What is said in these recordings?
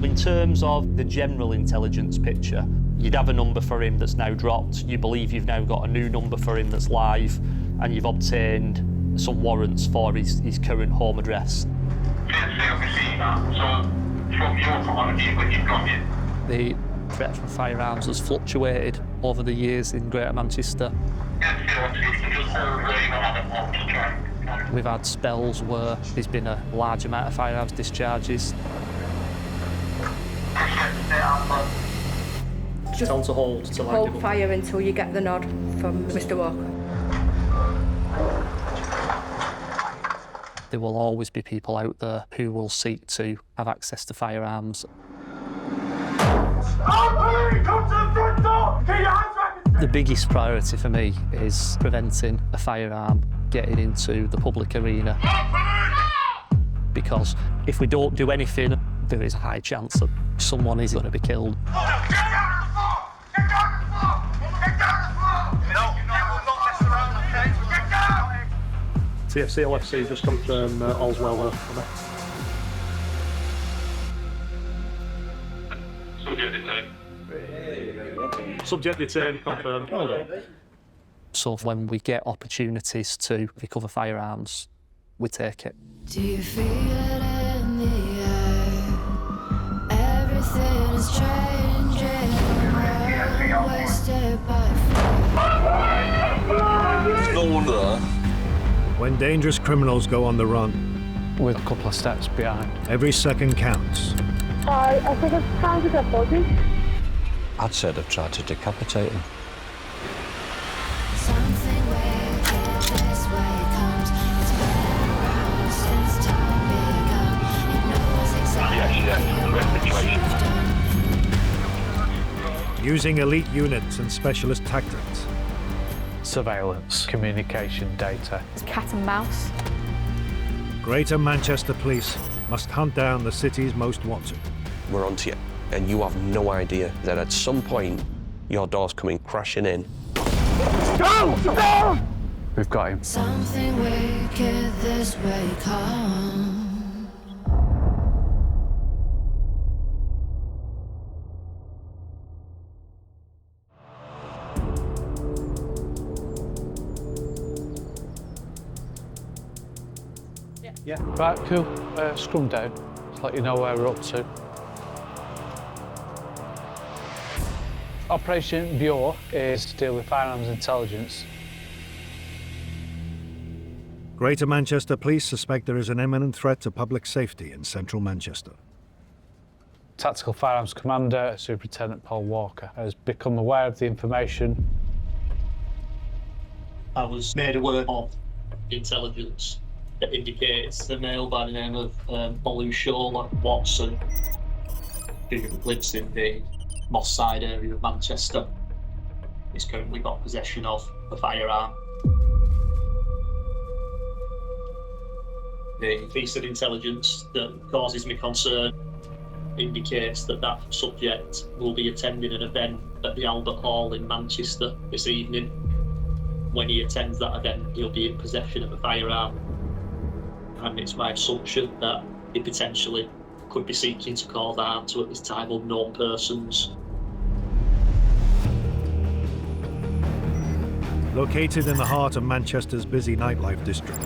In terms of the general intelligence picture, you'd have a number for him that's now dropped. You believe you've now got a new number for him that's live, and you've obtained some warrants for his current home address. The threat from firearms has fluctuated over the years in Greater Manchester. We've had spells where there's been a large amount of firearms discharges. Just on to hold till I hold fire until you get the nod from Mr. Walker. There will always be people out there who will seek to have access to firearms. The biggest priority for me is preventing a firearm getting into the public arena. Because if we don't do anything, there is a high chance that someone is going to be killed. TFC LFC just confirm all's well there. Subject detained, confirmed. So when we get opportunities to recover firearms, we take it. Do you feel it in the air? Everything is changing. We're wasted by fear. There's no one there. When dangerous criminals go on the run, with a couple of steps behind, every second counts. I think it's time to get body. I'd say they've tried to decapitate him. Something wicked, this way comes. It's been around since time began. It knows exactly what you've done. Using elite units and specialist tactics. surveillance, communication data. It's cat and mouse. Greater Manchester Police must hunt down the city's most wanted. We're onto you, and you have no idea that at some point your door's coming crashing in. Go! Go! We've got him. Something wicked this way comes. Yeah, right, cool. Scrum down. Just let you know where we're up to. Operation Bureau is to deal with firearms intelligence. Greater Manchester Police suspect there is an imminent threat to public safety in central Manchester. Tactical Firearms Commander, Superintendent Paul Walker, has become aware of the information. I was made aware of intelligence that indicates the male by the name of Shola Watson, who lives in the Moss Side area of Manchester. He's currently got possession of a firearm. The piece of intelligence that causes me concern indicates that that subject will be attending an event at the Albert Hall in Manchester this evening. When he attends that event, he'll be in possession of a firearm. And it's my assumption that he potentially could be seeking to cause harm to at this time unknown persons. Located in the heart of Manchester's busy nightlife district,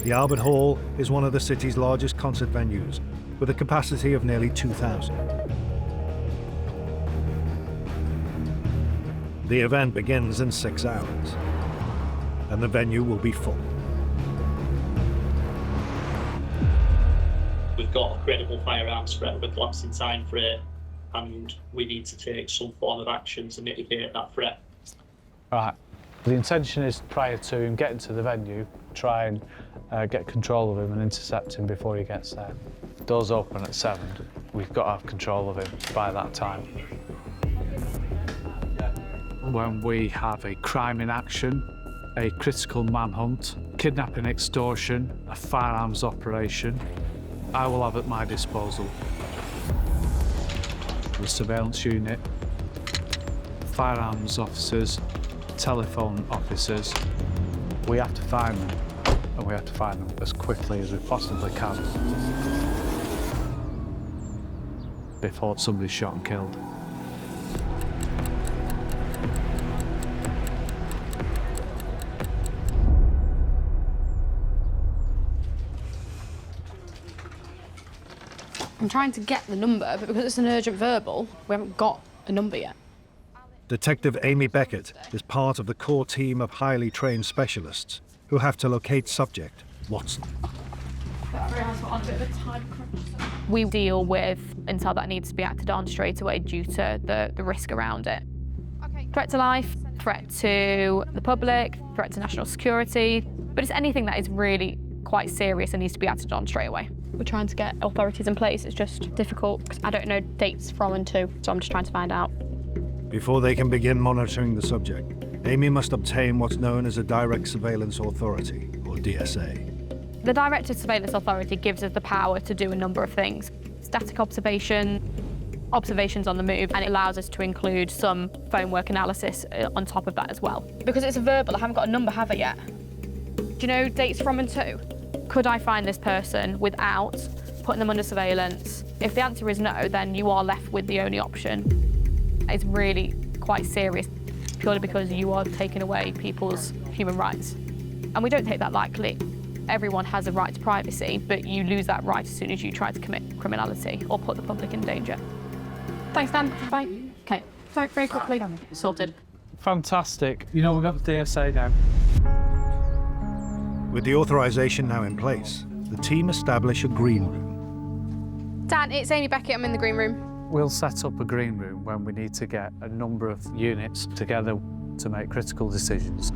the Albert Hall is one of the city's largest concert venues, with a capacity of nearly 2,000. The event begins in 6 hours, and the venue will be full. We've got a credible firearms threat with a collapsing time frame, and we need to take some form of action to mitigate that threat. Right. The intention is, prior to him getting to the venue, try and get control of him and intercept him before he gets there. Doors open at 7. We've got to have control of him by that time. When we have a crime in action, a critical manhunt, kidnapping, extortion, a firearms operation, I will have at my disposal the surveillance unit, firearms officers, telephone officers. We have to find them, and we have to find them as quickly as we possibly can. before somebody's shot and killed. I'm trying to get the number, but because it's an urgent verbal, we haven't got a number yet. Detective Amy Becket is part of the core team of highly trained specialists who have to locate subject Watson. We deal with intel that needs to be acted on straight away due to the risk around it. Threat to life, threat to the public, threat to national security, but it's anything that is really quite serious and needs to be acted on straight away. We're trying to get authorities in place. It's just difficult because I don't know dates from and to, so I'm just trying to find out. Before they can begin monitoring the subject, Amy must obtain what's known as a Direct Surveillance Authority, or DSA. The Directed Surveillance Authority gives us the power to do a number of things. Static observation, observations on the move, and it allows us to include some phone work analysis on top of that as well. Because it's a verbal, I haven't got a number, have I yet? Do you know dates from and to? Could I find this person without putting them under surveillance? If the answer is no, then you are left with the only option. It's really quite serious, purely because you are taking away people's human rights. And we don't take that lightly. Everyone has a right to privacy, but you lose that right as soon as you try to commit criminality or put the public in danger. Thanks, Dan. Bye. Okay, very quickly. Sorted. Fantastic. You know, we've got the DSA now. With the authorization now in place, the team establish a green room. Dan, it's Amy Becket. I'm in the green room. We'll set up a green room when we need to get a number of units together to make critical decisions.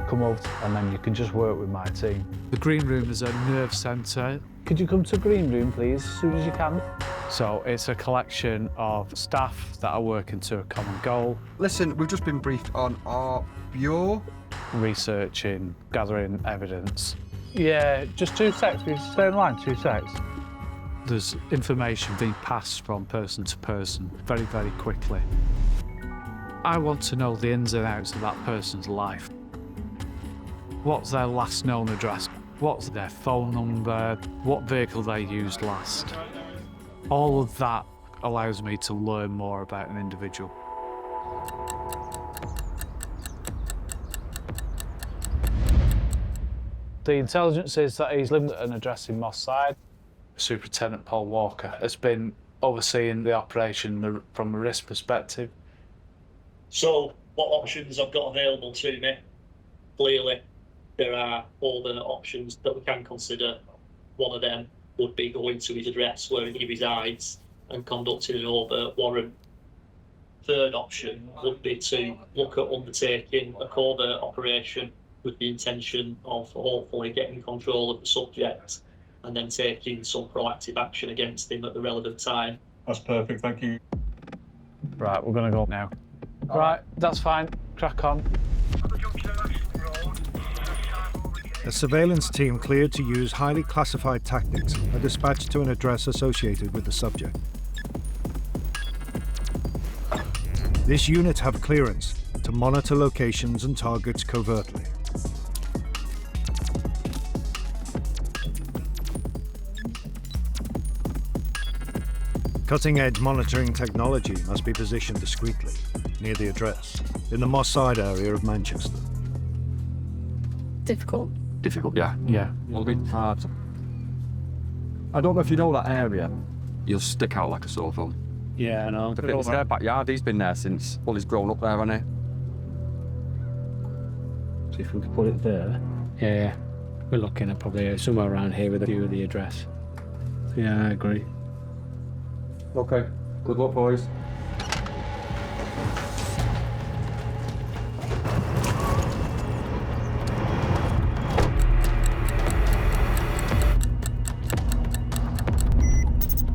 Come over and then you can just work with my team. The green room is a nerve centre. Could you come to the green room, please, as soon as you can? So it's a collection of staff that are working to a common goal. Listen, we've just been briefed on our bureau. Researching, gathering evidence. Yeah, just 2 secs, please. Stay in line, 2 secs. There's information being passed from person to person very, very quickly. I want to know the ins and outs of that person's life. What's their last known address? What's their phone number? What vehicle they used last? All of that allows me to learn more about an individual. The intelligence is that he's living at an address in Moss Side. Superintendent Paul Walker has been overseeing the operation from a risk perspective. So, what options I've got available to me? Clearly, there are other options that we can consider. One of them would be going to his address where he resides and conducting an overt warrant. Third option would be to look at undertaking a covert operation with the intention of hopefully getting control of the subject and then taking some proactive action against him at the relevant time. That's perfect, thank you. Right, we're going to go now. Right, that's fine. Crack on. A surveillance team cleared to use highly classified tactics are dispatched to an address associated with the subject. This unit have clearance to monitor locations and targets covertly. Cutting-edge monitoring technology must be positioned discreetly near the address in the Moss Side area of Manchester. Difficult. Difficult, yeah. Yeah. Well, a bit hard. I don't know if you know that area. You'll stick out like a sore thumb. Yeah, I know. It's their backyard. He's been there since, well, he's grown up there, hasn't he? See if we can put it there. Yeah, we're looking at probably somewhere around here with a view of the address. Yeah, I agree. Okay. Good luck, boys.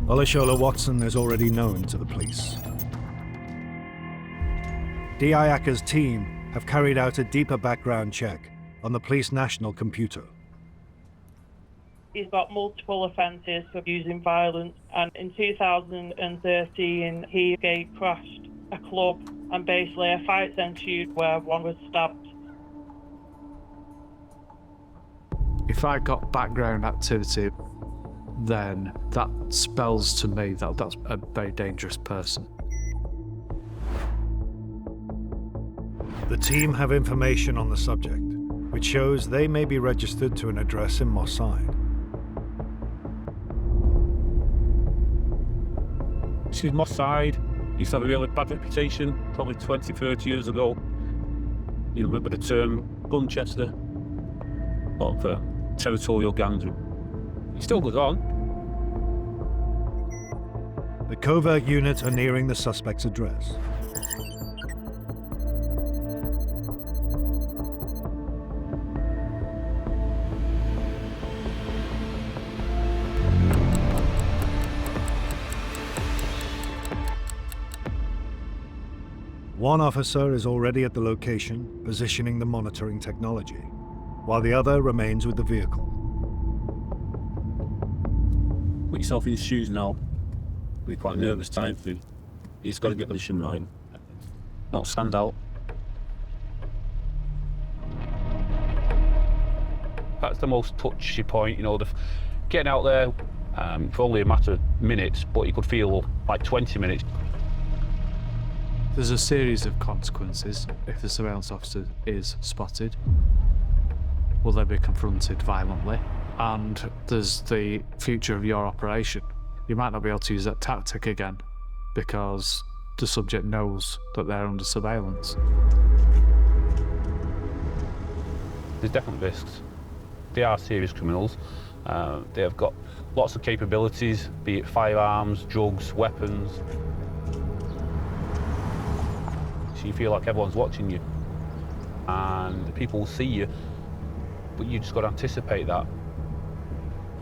Olashola Watson is already known to the police. DIACA's team have carried out a deeper background check on the police national computer. He's got multiple offences for using violence, and in 2013 he crashed a club and basically a fight ensued where one was stabbed. If I got background activity, then that spells to me that that's a very dangerous person. The team have information on the subject, which shows they may be registered to an address in Moss Side. This is Moss Side. Used to have a really bad reputation, probably 20, 30 years ago. You remember the term Gunchester? Of territorial gangs. It still goes on. The Covert unit are nearing the suspect's address. One officer is already at the location, positioning the monitoring technology, while the other remains with the vehicle. Put yourself in his shoes now. It'll be quite a nervous time for him. He's got to get the mission right. Not stand out. That's the most touchy point, you know, getting out there for only a matter of minutes, but you could feel like 20 minutes. There's a series of consequences if the surveillance officer is spotted. Will they be confronted violently? And there's the future of your operation. You might not be able to use that tactic again because the subject knows that they're under surveillance. There's definitely risks. They are serious criminals. They have got lots of capabilities, be it firearms, drugs, weapons. So you feel like everyone's watching you and people will see you, but you just got to anticipate that.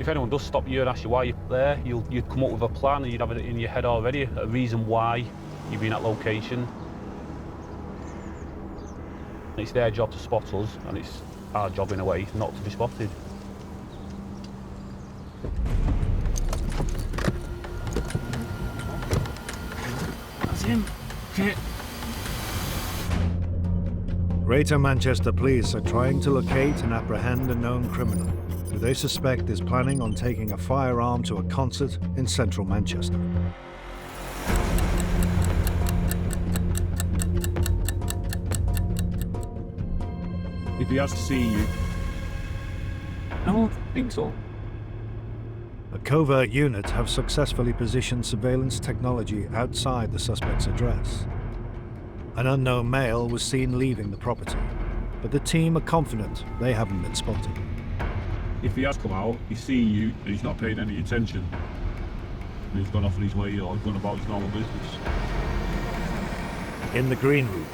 If anyone does stop you and ask you why you're there, you'd come up with a plan and you'd have it in your head already, a reason why you've been at location. It's their job to spot us, and it's our job in a way not to be spotted. That's him. Shit. Greater Manchester Police are trying to locate and apprehend a known criminal who they suspect is planning on taking a firearm to a concert in central Manchester. If he has to see you, I don't think so. A Covert unit have successfully positioned surveillance technology outside the suspect's address. An unknown male was seen leaving the property, but the team are confident they haven't been spotted. If he has come out, he's seeing you, and he's not paying any attention. And he's gone off on his way, or he's gone about his normal business. In the green room,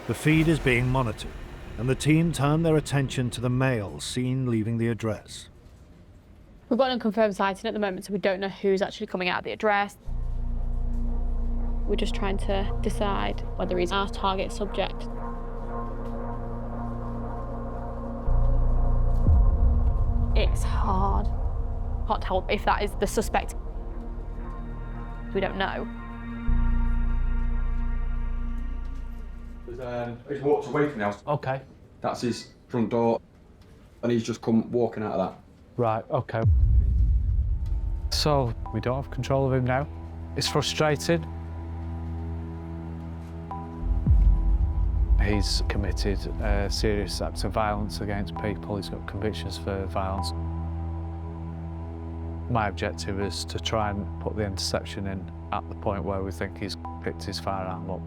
the feed is being monitored, and the team turn their attention to the male seen leaving the address. We've got an unconfirmed sighting at the moment, so we don't know who's actually coming out of the address. We're just trying to decide whether he's our target subject. It's hard. Can't tell if that is the suspect. We don't know. He's walked away from the house. Okay. That's his front door, and he's just come walking out of that. Right, okay. So, we don't have control of him now. It's frustrating. He's committed serious acts of violence against people. He's got convictions for violence. My objective is to try and put the interception in at the point where we think he's picked his firearm up.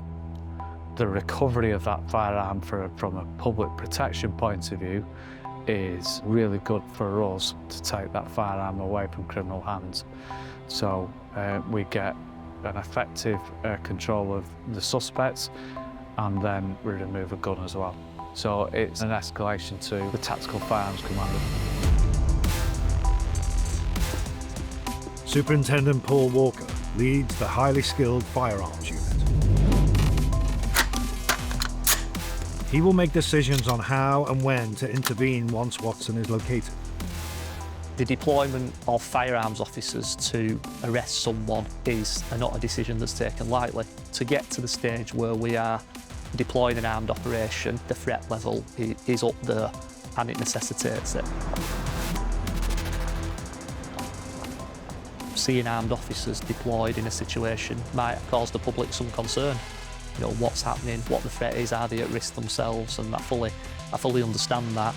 The recovery of that firearm from a public protection point of view is really good for us to take that firearm away from criminal hands. So we get an effective control of the suspects, and then we remove a gun as well. So it's an escalation to the Tactical Firearms Commander. Superintendent Paul Walker leads the highly skilled firearms unit. He will make decisions on how and when to intervene once Watson is located. The deployment of firearms officers to arrest someone is not a decision that's taken lightly. To get to the stage where we are deploying an armed operation, the threat level is up there and it necessitates it. seeing armed officers deployed in a situation might cause the public some concern. You know, what's happening, what the threat is, are they at risk themselves, and I fully understand that.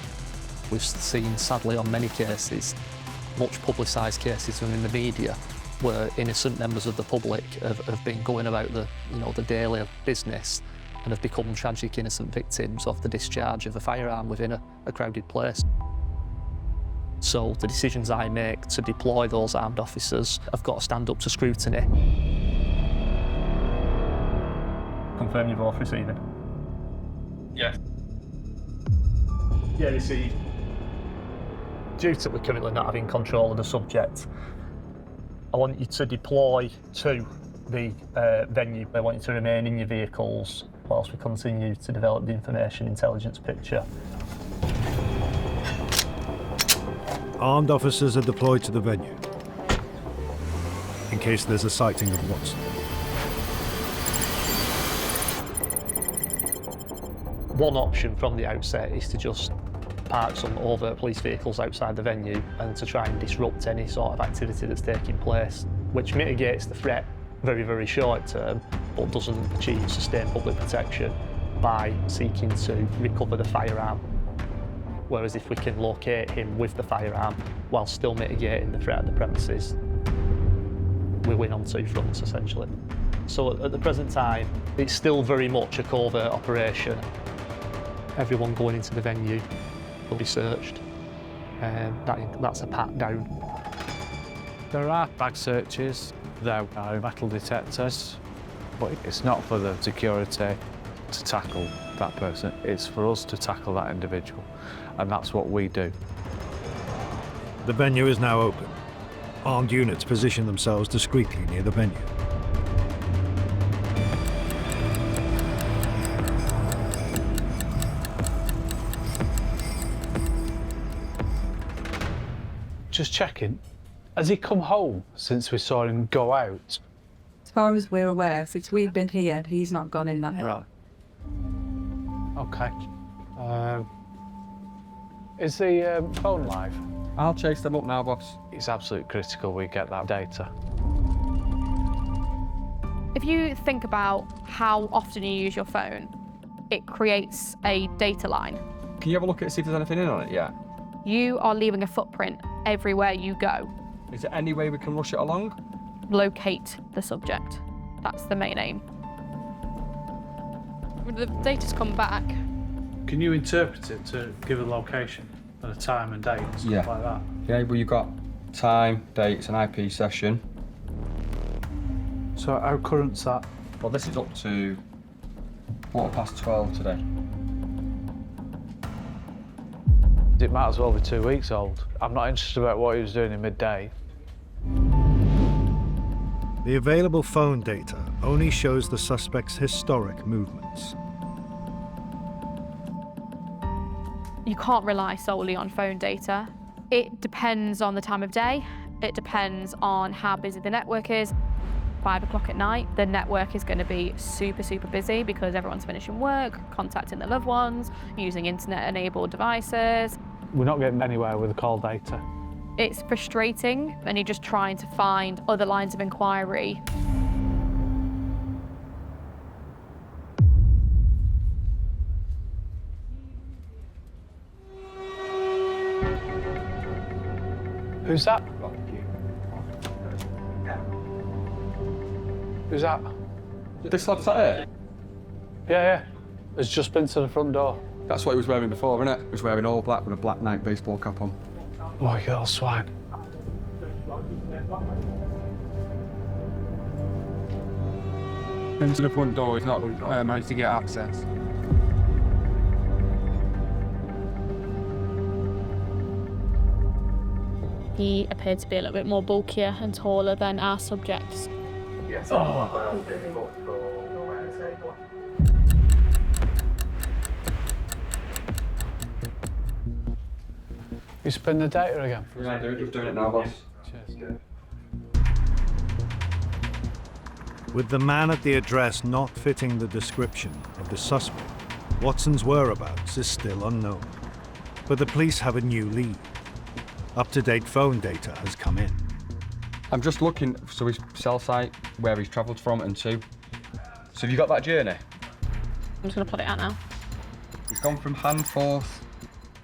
We've seen, sadly, on many cases, much publicised cases in the media where innocent members of the public have been going about the daily business and have become tragic innocent victims of the discharge of a firearm within a crowded place. So the decisions I make to deploy those armed officers have got to stand up to scrutiny. Confirm you're both receiving. Yes. Yeah, received. Due to we currently not having control of the subject, I want you to deploy to the venue. I want you to remain in your vehicles whilst we continue to develop the information intelligence picture. Armed officers are deployed to the venue in case there's a sighting of Watson. One option from the outset is to just park some overt police vehicles outside the venue and to try and disrupt any sort of activity that's taking place, which mitigates the threat very, very short term, but doesn't achieve sustained public protection by seeking to recover the firearm. Whereas if we can locate him with the firearm while still mitigating the threat at the premises, we win on two fronts, essentially. So at the present time, it's still very much a covert operation. Everyone going into the venue will be searched, and that's a pat down. There are bag searches, there are metal detectors, but it's not for the security to tackle that person, it's for us to tackle that individual, and that's what we do. The venue is now open. Armed units position themselves discreetly near the venue. Just checking, has he come home since we saw him go out? As far as we're aware, since we've been here, he's not gone in that Right. Okay. Is the phone live? I'll chase them up now, boss. It's absolutely critical we get that data. If you think about how often you use your phone, it creates a data line. Can you have a look at it, see if there's anything in on it yet? You are leaving a footprint everywhere you go. Is there any way we can rush it along? Locate the subject. That's the main aim. The data's come back. Can you interpret it to give a location and a time and date and stuff like that? Yeah, well, you've got time, dates, and IP session. So how current's that? Well, this is up to 12:15 today. It might as well be 2 weeks old. I'm not interested about what he was doing in midday. The available phone data only shows the suspect's historic movements. You can't rely solely on phone data. It depends on the time of day. It depends on how busy the network is. 5 o'clock at night, the network is going to be super, super busy because everyone's finishing work, contacting their loved ones, using internet-enabled devices. We're not getting anywhere with the call data. It's frustrating, and you're just trying to find other lines of inquiry. Who's that? Who's that? This lad's that here? Yeah. Has just been to the front door. That's what he was wearing before, isn't it? He was wearing all black with a black Nike baseball cap on. Oh, you little swine. Into the front door, he's not managed to get access. He appeared to be a little bit more bulkier and taller than our subjects. Yes. You spin the data again? Yeah, just doing it now, boss. Cheers. With the man at the address not fitting the description of the suspect, Watson's whereabouts is still unknown. But the police have a new lead. Up-to-date phone data has come in. I'm just looking, so his cell site, where he's travelled from and to. So have you got that journey? I'm just going to put it out now. He's gone from Handforth,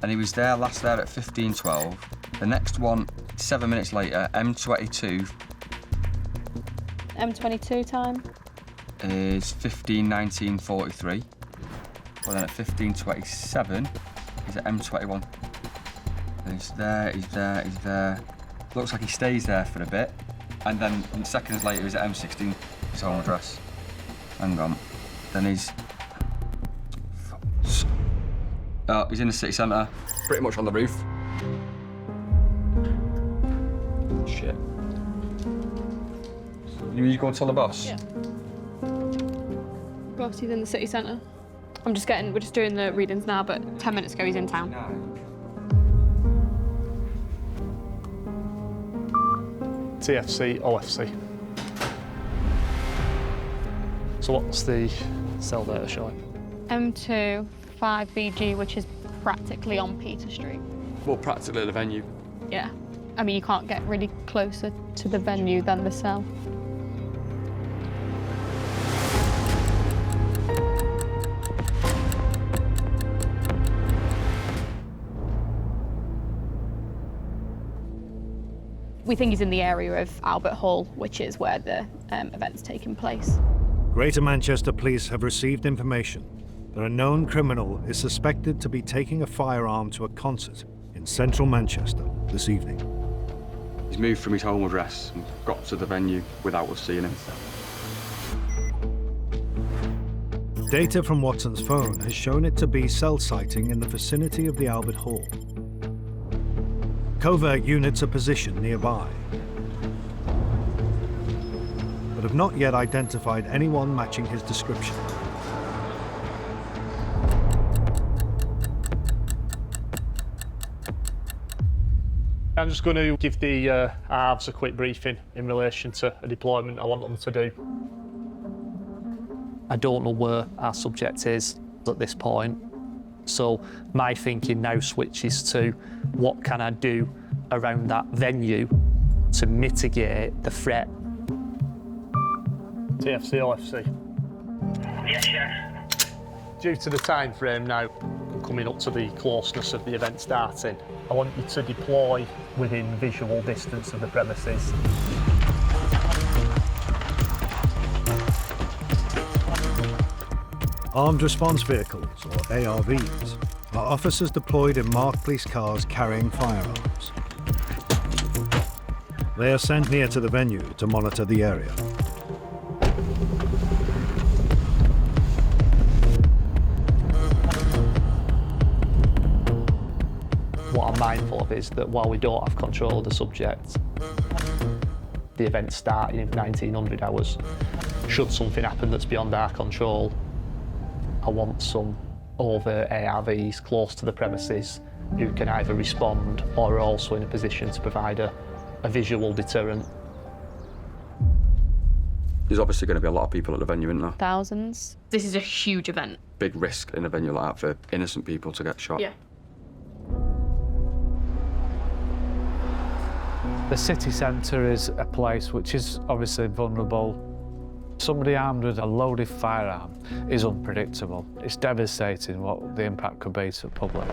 and he was there last there at 15:12. The next one, 7 minutes later, M22, M22 time. is 15:19:43. Well, then at 15:27, he's at M21. He's there, he's there, he's there. Looks like he stays there for a bit, and then seconds later he's at M16, his home address. Hang on. Then he's in the city centre, pretty much on the roof. Shit. You go and tell the boss? Yeah. Boss, he's in the city centre. We're just doing the readings now, but 10 minutes ago he's in town. TFC, OFC. So what's the cell data showing? M2, 5BG, which is practically on Peter Street. Well, practically at the venue. Yeah. I mean, you can't get really closer to the venue than the cell. We think he's in the area of Albert Hall, which is where the event's taking place. Greater Manchester Police have received information that a known criminal is suspected to be taking a firearm to a concert in central Manchester this evening. He's moved from his home address and got to the venue without us seeing him. Data from Watson's phone has shown it to be cell sighting in the vicinity of the Albert Hall. Covert units are positioned nearby, but have not yet identified anyone matching his description. I'm just going to give the ARVs a quick briefing in relation to a deployment I want them to do. I don't know where our subject is at this point, so my thinking now switches to what can I do around that venue to mitigate the threat. TFC, OFC. Yes, yes. Due to the time frame now, coming up to the closeness of the event starting, I want you to deploy within visual distance of the premises. Armed response vehicles, or ARVs, are officers deployed in marked police cars carrying firearms. They are sent near to the venue to monitor the area. What I'm mindful of is that while we don't have control of the subject, the event's starting in 1900 hours. Should something happen that's beyond our control, I want some overt ARVs close to the premises who can either respond or are also in a position to provide a visual deterrent. There's obviously going to be a lot of people at the venue, isn't there? Thousands. This is a huge event. Big risk in a venue like that for innocent people to get shot. Yeah. The city centre is a place which is obviously vulnerable. Somebody armed with a loaded firearm is unpredictable. It's devastating what the impact could be to the public.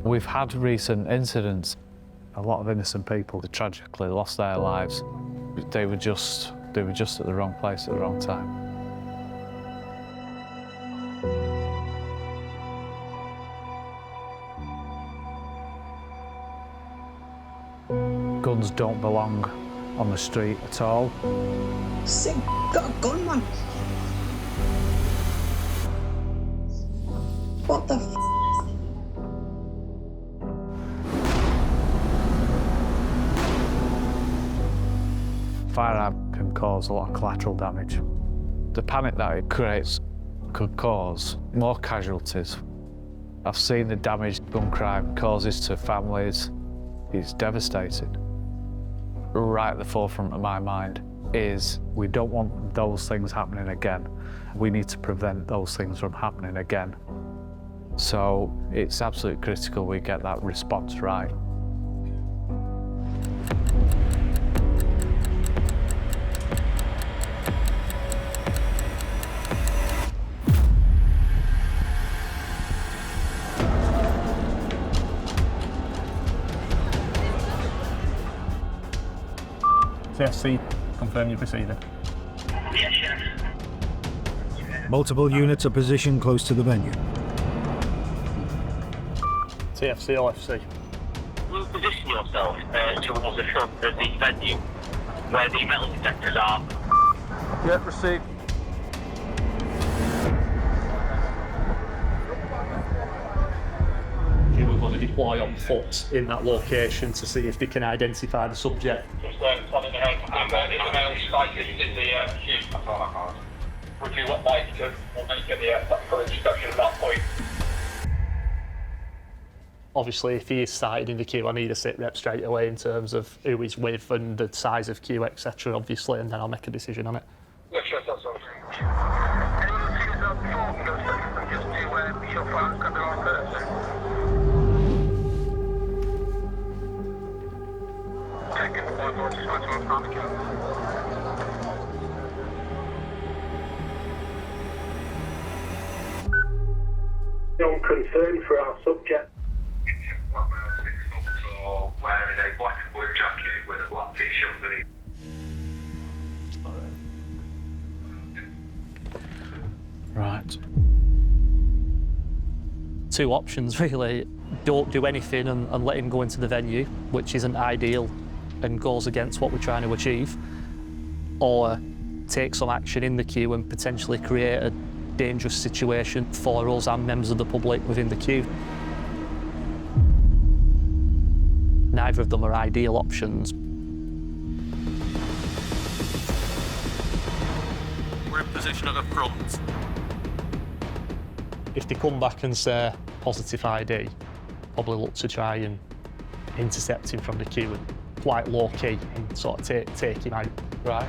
We've had recent incidents. A lot of innocent people that tragically lost their lives. They were just at the wrong place at the wrong time. Guns don't belong on the street at all. Sick, got a gun, man. What the f? Firearm can cause a lot of collateral damage. The panic that it creates could cause more casualties. I've seen the damage gun crime causes to families. It's devastating. Right at the forefront of my mind is we don't want those things happening again. We need to prevent those things from happening again. So it's absolutely critical we get that response right. CFC, confirm you're proceeding. Yes, Chef. Multiple units are positioned close to the venue. TFC, OFC. Will position yourself towards the front of the venue where the metal detectors are. Yeah, received. You will want to deploy on foot in that location to see if they can identify the subject. Just planning ahead. And this male spiker is in the queue. Would you like to make the tactical introduction at that point? Obviously, if he is sighted in the queue, I need a sit rep straight away in terms of who he's with and the size of queue, etc. Obviously, and then I'll make a decision on it. Yes, sure, that's all. Anyone see yourself before we go second, just to be sure Frank's got the wrong person? Second, 4-4, just want to Frank. Don't concern for our subject. Wearing a black and blue jacket with a black t-shirt underneath. Right. Two options really. Don't do anything and let him go into the venue, which isn't ideal and goes against what we're trying to achieve, or take some action in the queue and potentially create a dangerous situation for us and members of the public within the queue. Neither of them are ideal options. We're in position at the front. If they come back and say positive ID, probably look to try and intercept him from the queue and quite low key and sort of take him out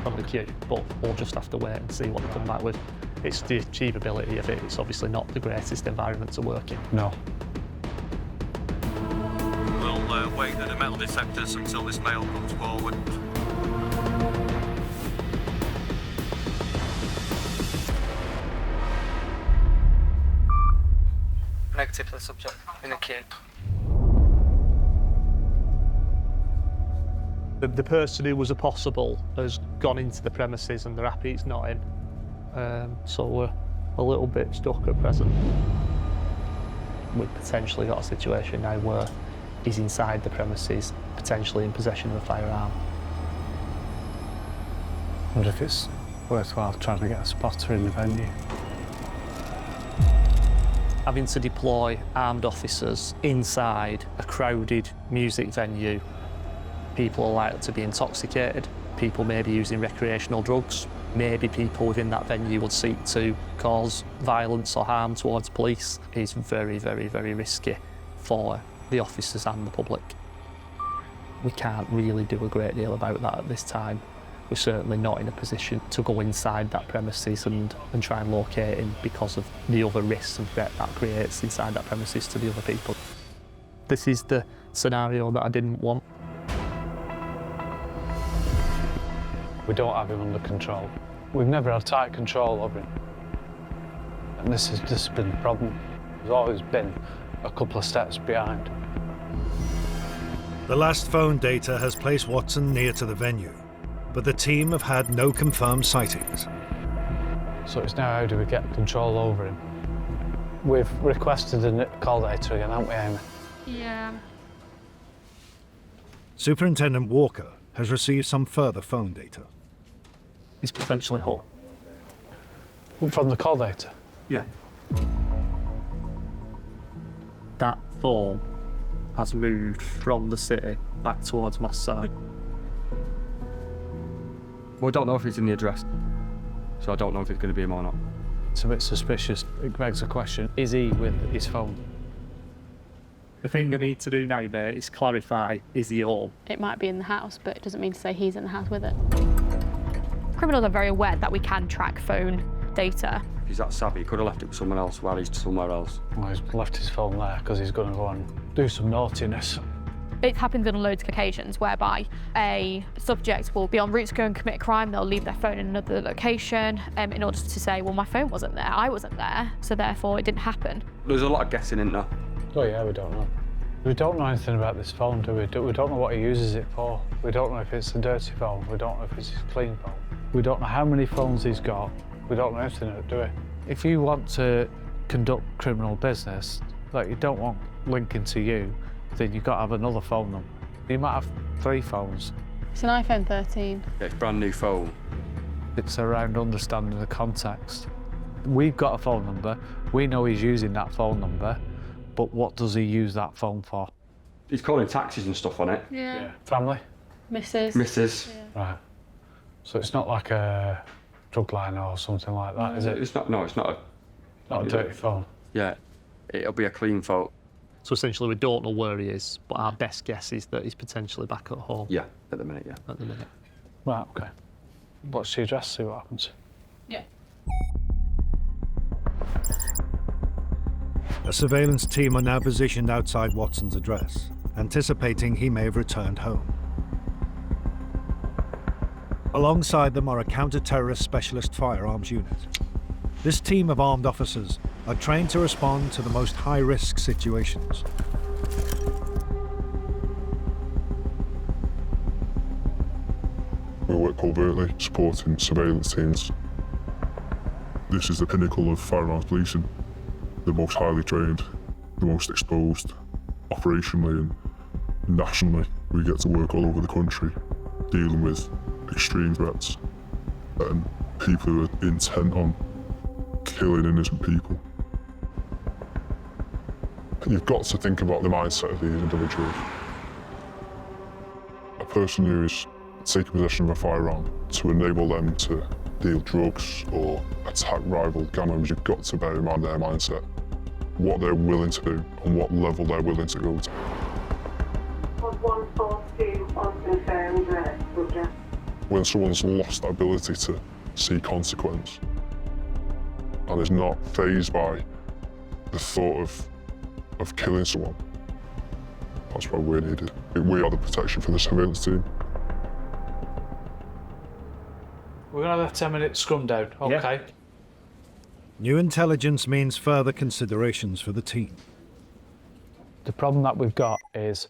from the queue. But we'll just have to wait and see what they come back with. It's the achievability of it. It's obviously not the greatest environment to work in. No. We'll wait at the metal detectors until this male comes forward. Negative for the subject in the queue. The person who was a possible has gone into the premises and they're happy it's not him. So we're a little bit stuck at present. We've potentially got a situation now where he's inside the premises, potentially in possession of a firearm. I wonder if it's worthwhile trying to get a spotter in the venue. Having to deploy armed officers inside a crowded music venue, people are likely to be intoxicated, people may be using recreational drugs, maybe people within that venue would seek to cause violence or harm towards police. It's very, very, very risky for the officers and the public. We can't really do a great deal about that at this time. We're certainly not in a position to go inside that premises and try and locate him because of the other risks and threat that creates inside that premises to the other people. This is the scenario that I didn't want. We don't have him under control. We've never had tight control over him. And this has been the problem. There's always been a couple of steps behind. The last phone data has placed Watson near to the venue, but the team have had no confirmed sightings. So it's now how do we get control over him? We've requested a call data again, haven't we, Amy? Yeah. Superintendent Walker has received some further phone data. He's potentially hot. From the call data? Yeah. That phone has moved from the city back towards my side. Well, I don't know if he's in the address, so I don't know if it's going to be him or not. It's a bit suspicious. It begs the question, is he with his phone? The thing I need to do now, mate, is clarify, is he home? It might be in the house, but it doesn't mean to say he's in the house with it. Criminals are very aware that we can track phone data. If he's that savvy, he could have left it with someone else while he's somewhere else. Well, he's left his phone there because he's going to go and do some naughtiness. It happens on loads of occasions whereby a subject will be en route to go and commit a crime. They'll leave their phone in another location in order to say, well, my phone wasn't there, I wasn't there, so therefore it didn't happen. There's a lot of guessing in there. Oh yeah, we don't know. We don't know anything about this phone, do we? We don't know what he uses it for. We don't know if it's a dirty phone. We don't know if it's his clean phone. We don't know how many phones he's got. We don't know anything, do we? If you want to conduct criminal business, like you don't want linking to you, then you've got to have another phone number. You might have 3 phones. It's an iPhone 13. Yeah, it's a brand new phone. It's around understanding the context. We've got a phone number. We know he's using that phone number, but what does he use that phone for? He's calling taxis and stuff on it. Yeah. Family? Mrs. Yeah. Right. So it's not like a drug line or something like that, is it? It's not. No, it's not a. Not a dirty phone. Yeah, it'll be a clean phone. So essentially, we don't know where he is, but our best guess is that he's potentially back at home. Yeah, at the minute, yeah. At the minute. Right, okay. What's the address? See what happens. Yeah. A surveillance team are now positioned outside Watson's address, anticipating he may have returned home. Alongside them are a counter-terrorist specialist firearms unit. This team of armed officers are trained to respond to the most high-risk situations. We work covertly, supporting surveillance teams. This is the pinnacle of firearms policing. The most highly trained, the most exposed, operationally and nationally. We get to work all over the country, dealing with extreme threats and people who are intent on killing innocent people. You've got to think about the mindset of these individuals. A person who is taking possession of a firearm to enable them to deal drugs or attack rival gang members, you've got to bear in mind their mindset, what they're willing to do and what level they're willing to go to. 142 unconfirmed subject. When someone's lost that ability to see consequence and is not fazed by the thought of killing someone, that's why we're needed. We are the protection for the surveillance team. We're going to have a 10-minute scrum down, okay? Yep. New intelligence means further considerations for the team. The problem that we've got is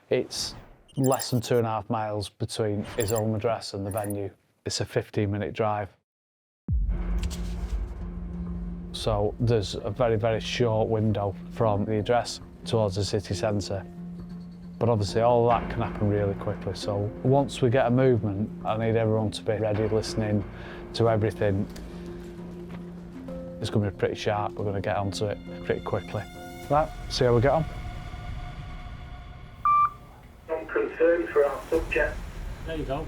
it's less than 2.5 miles between his home address and the venue. It's a 15-minute drive. So there's a very, very short window from the address towards the city centre. But obviously all of that can happen really quickly. So once we get a movement, I need everyone to be ready, listening to everything. It's going to be pretty sharp. We're going to get onto it pretty quickly. Right, see how we get on. I'm concerned for our subject. There you go.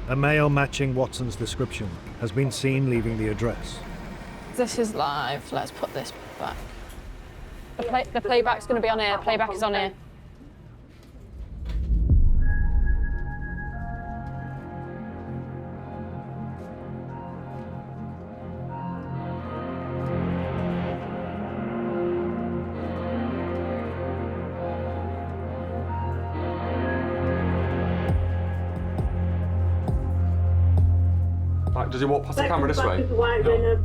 A male matching Watson's description has been seen leaving the address. This is live. Let's put this back. The playback's going to be on here. Playback is on here. Like, does he walk past the camera this way? No.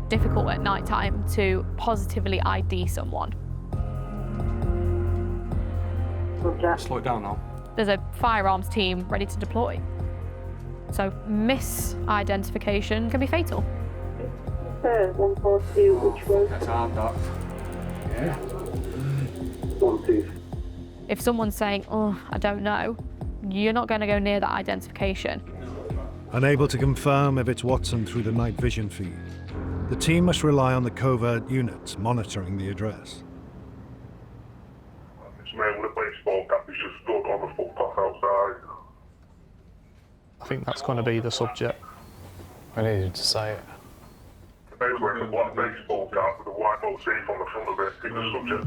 Difficult at night time to positively ID someone. Slow it down now. There's a firearms team ready to deploy. So misidentification can be fatal. 142, which road? That's hard, that. Yeah. 12. If someone's saying, oh, I don't know, you're not going to go near that identification. Unable to confirm if it's Watson through the night vision feed, the team must rely on the covert units monitoring the address. This man with a baseball cap is just stood on the footpath outside. I think that's going to be the subject. I need him to say it. Male's wearing a black baseball cap with a white motif on the front of it. He's the subject.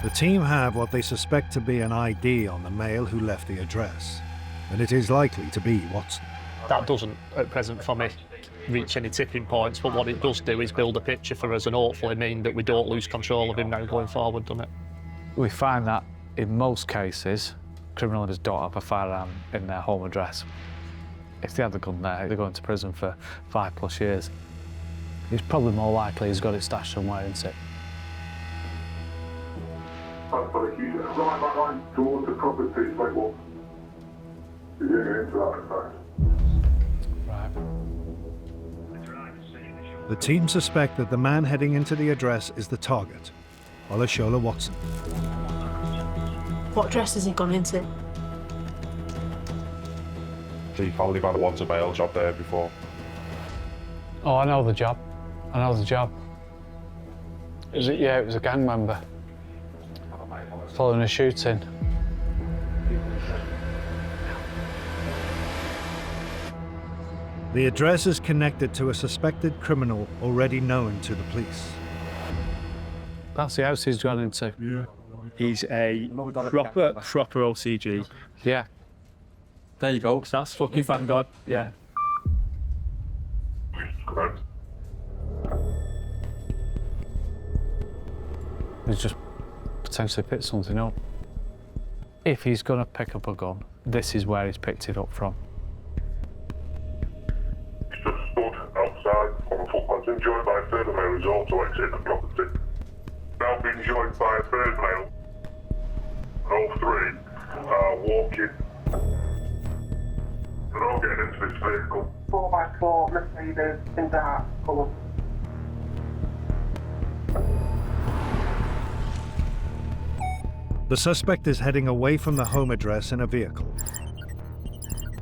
The team have what they suspect to be an ID on the male who left the address, and it is likely to be Watson. That doesn't, at present for me, reach any tipping points, but what it does do is build a picture for us and hopefully mean that we don't lose control of him now going forward, doesn't it? We find that in most cases, criminals don't have a firearm in their home address. If they have the gun there, they're going to prison for 5+ years. It's probably more likely he's got it stashed somewhere, isn't it? Right towards the property, wait, what? You're getting into that, in fact. The team suspect that the man heading into the address is the target, Olashola Watson. What address has he gone into? So you probably had a once a bail job there before. Oh, I know the job. I know the job. Is it? Yeah, it was a gang member. Following a shooting. The address is connected to a suspected criminal already known to the police. That's the house he's gone into. Yeah. He's a proper OCG. Yeah. There you go. That's fucking thank God. Yeah. He's just potentially picked something up. If he's going to pick up a gun, this is where he's picked it up from. He's just stood outside on the footpath and joined by a third male who's also exited the property. Now being joined by a third male. All three are walking. They're all getting into this vehicle. 4x4 Mercedes in dark colour. The suspect is heading away from the home address in a vehicle.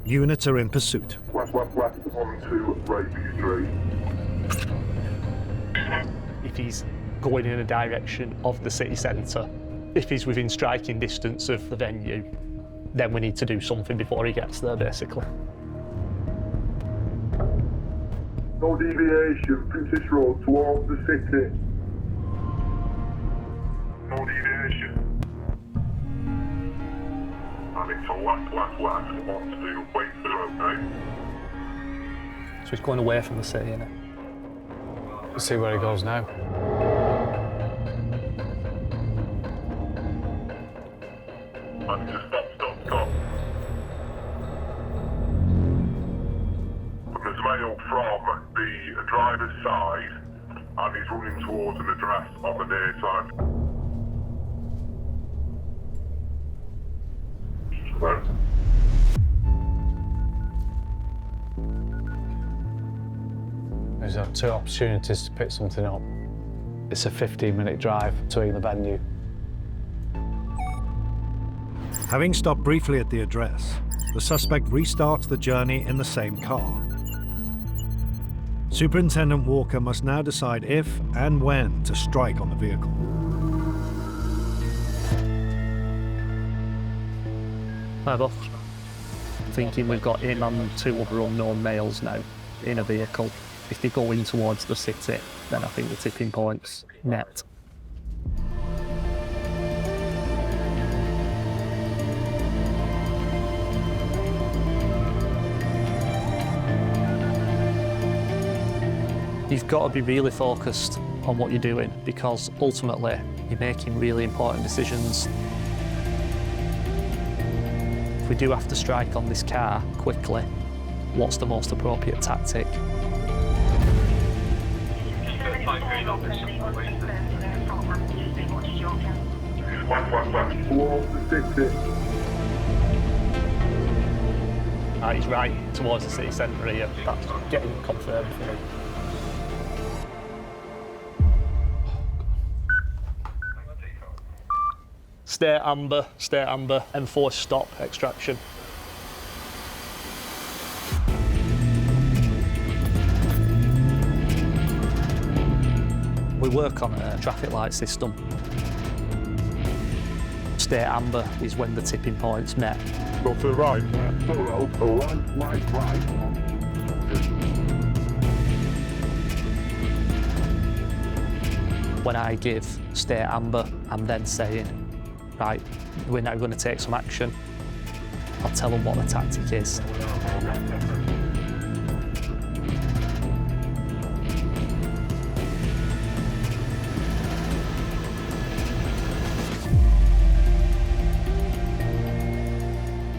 Units are in pursuit. West, on to Raby Street. If he's going in a direction of the city centre, if he's within striking distance of the venue, then we need to do something before he gets there, basically. No deviation, Princess Road towards the city. No deviation. And it's a left on to Wakefield, okay? So he's going away from the city, innit? Let's see where he goes now. And just stop. And there's mail from the driver's side, and he's running towards an address on the near side. Right. There's two opportunities to pick something up. It's a 15-minute drive between the venue. Having stopped briefly at the address, the suspect restarts the journey in the same car. Superintendent Walker must now decide if and when to strike on the vehicle. Hi, boss. Thinking we've got him and two other unknown males now in a vehicle. If they go in towards the city, then I think the tipping point's net. You've got to be really focused on what you're doing, because ultimately you're making really important decisions. If we do have to strike on this car quickly, what's the most appropriate tactic? He's right towards the city centre here. That's getting confirmed for me. Stay amber, enforce stop, extraction. We work on a traffic light system. State amber is when the tipping point's met. Go to the right. Right. When I give state amber, I'm then saying, right, we're now going to take some action. I'll tell them what the tactic is.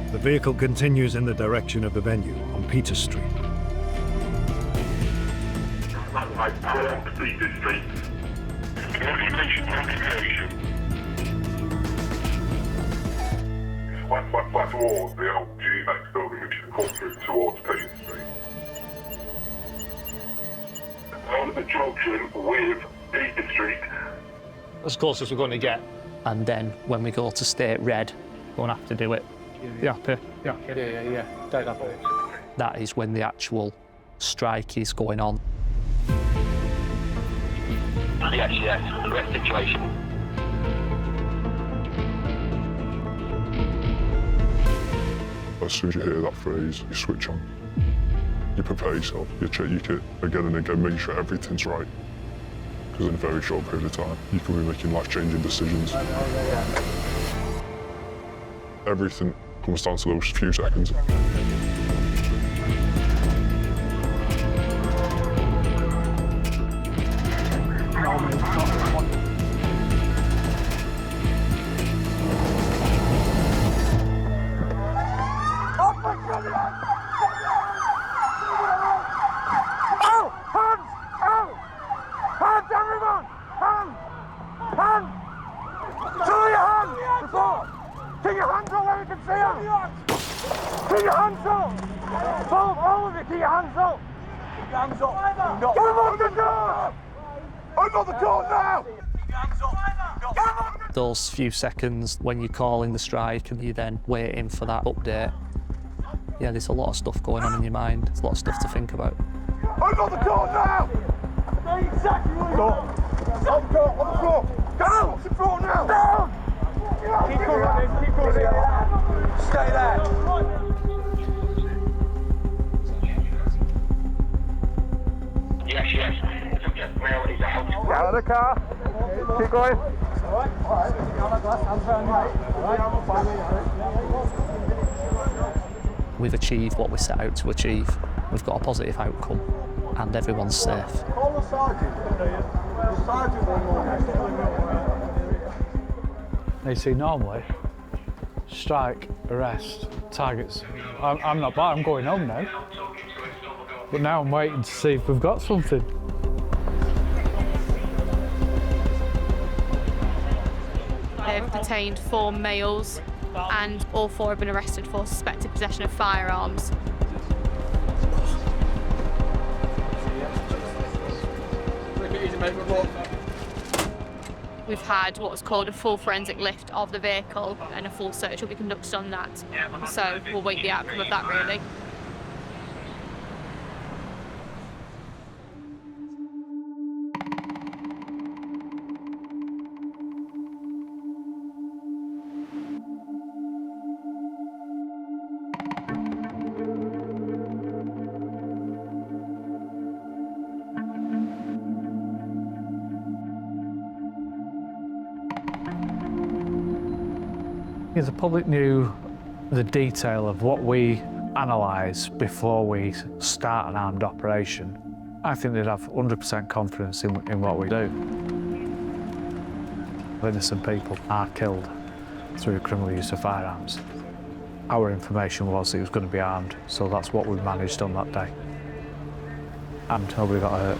The vehicle continues in the direction of the venue on Peter Street. Peter Street. Notification. Back towards the old GMX building, which is come through towards Peter Street. On the junction with Peter Street. As close as we're going to get. And then when we go to state red, we won't have to do it. Yeah. Take that bit. That is when the actual strike is going on. Yes, correct situation. As soon as you hear that phrase, you switch on. You prepare yourself, you check your kit again and again, make sure everything's right. Because in a very short period of time, you can be making life-changing decisions. Everything comes down to those few seconds. Those few seconds when you're calling the strike and you're then waiting for that update. Yeah, there's a lot of stuff going on in your mind. There's a lot of stuff to think about. I got the call now! Exactly what you want! On the floor! Go! On the floor now! Down! Keep running, Stay there! Yes. Get out of the car! Keep going! We've achieved what we set out to achieve. We've got a positive outcome and everyone's safe. Call the sergeant. The sergeant You see, normally, strike, arrest, targets. I'm not bad, I'm going home now. But now I'm waiting to see if we've got something. They've detained 4 males and all 4 have been arrested for suspected possession of firearms. We've had what's called a full forensic lift of the vehicle and a full search will be conducted on that. So we'll wait the outcome of that really. If the public knew the detail of what we analyse before we start an armed operation, I think they'd have 100% confidence in what we do. Innocent people are killed through criminal use of firearms. Our information was it was going to be armed, so that's what we managed on that day. And nobody got hurt.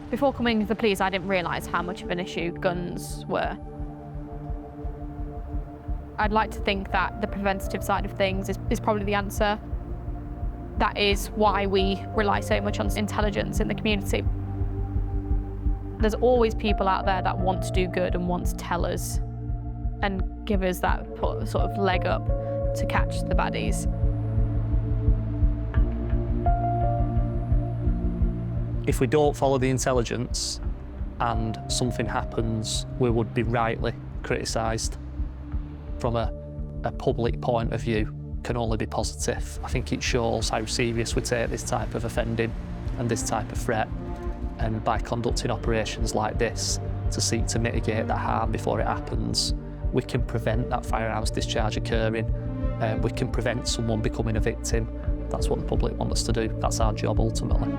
Before coming to the police, I didn't realise how much of an issue guns were. I'd like to think that the preventative side of things is probably the answer. That is why we rely so much on intelligence in the community. There's always people out there that want to do good and want to tell us and give us that sort of leg up to catch the baddies. If we don't follow the intelligence and something happens, we would be rightly criticised. From a public point of view, can only be positive. I think it shows how serious we take this type of offending and this type of threat, and by conducting operations like this to seek to mitigate that harm before it happens, we can prevent that firearms discharge occurring. We can prevent someone becoming a victim. That's what the public want us to do. That's our job ultimately.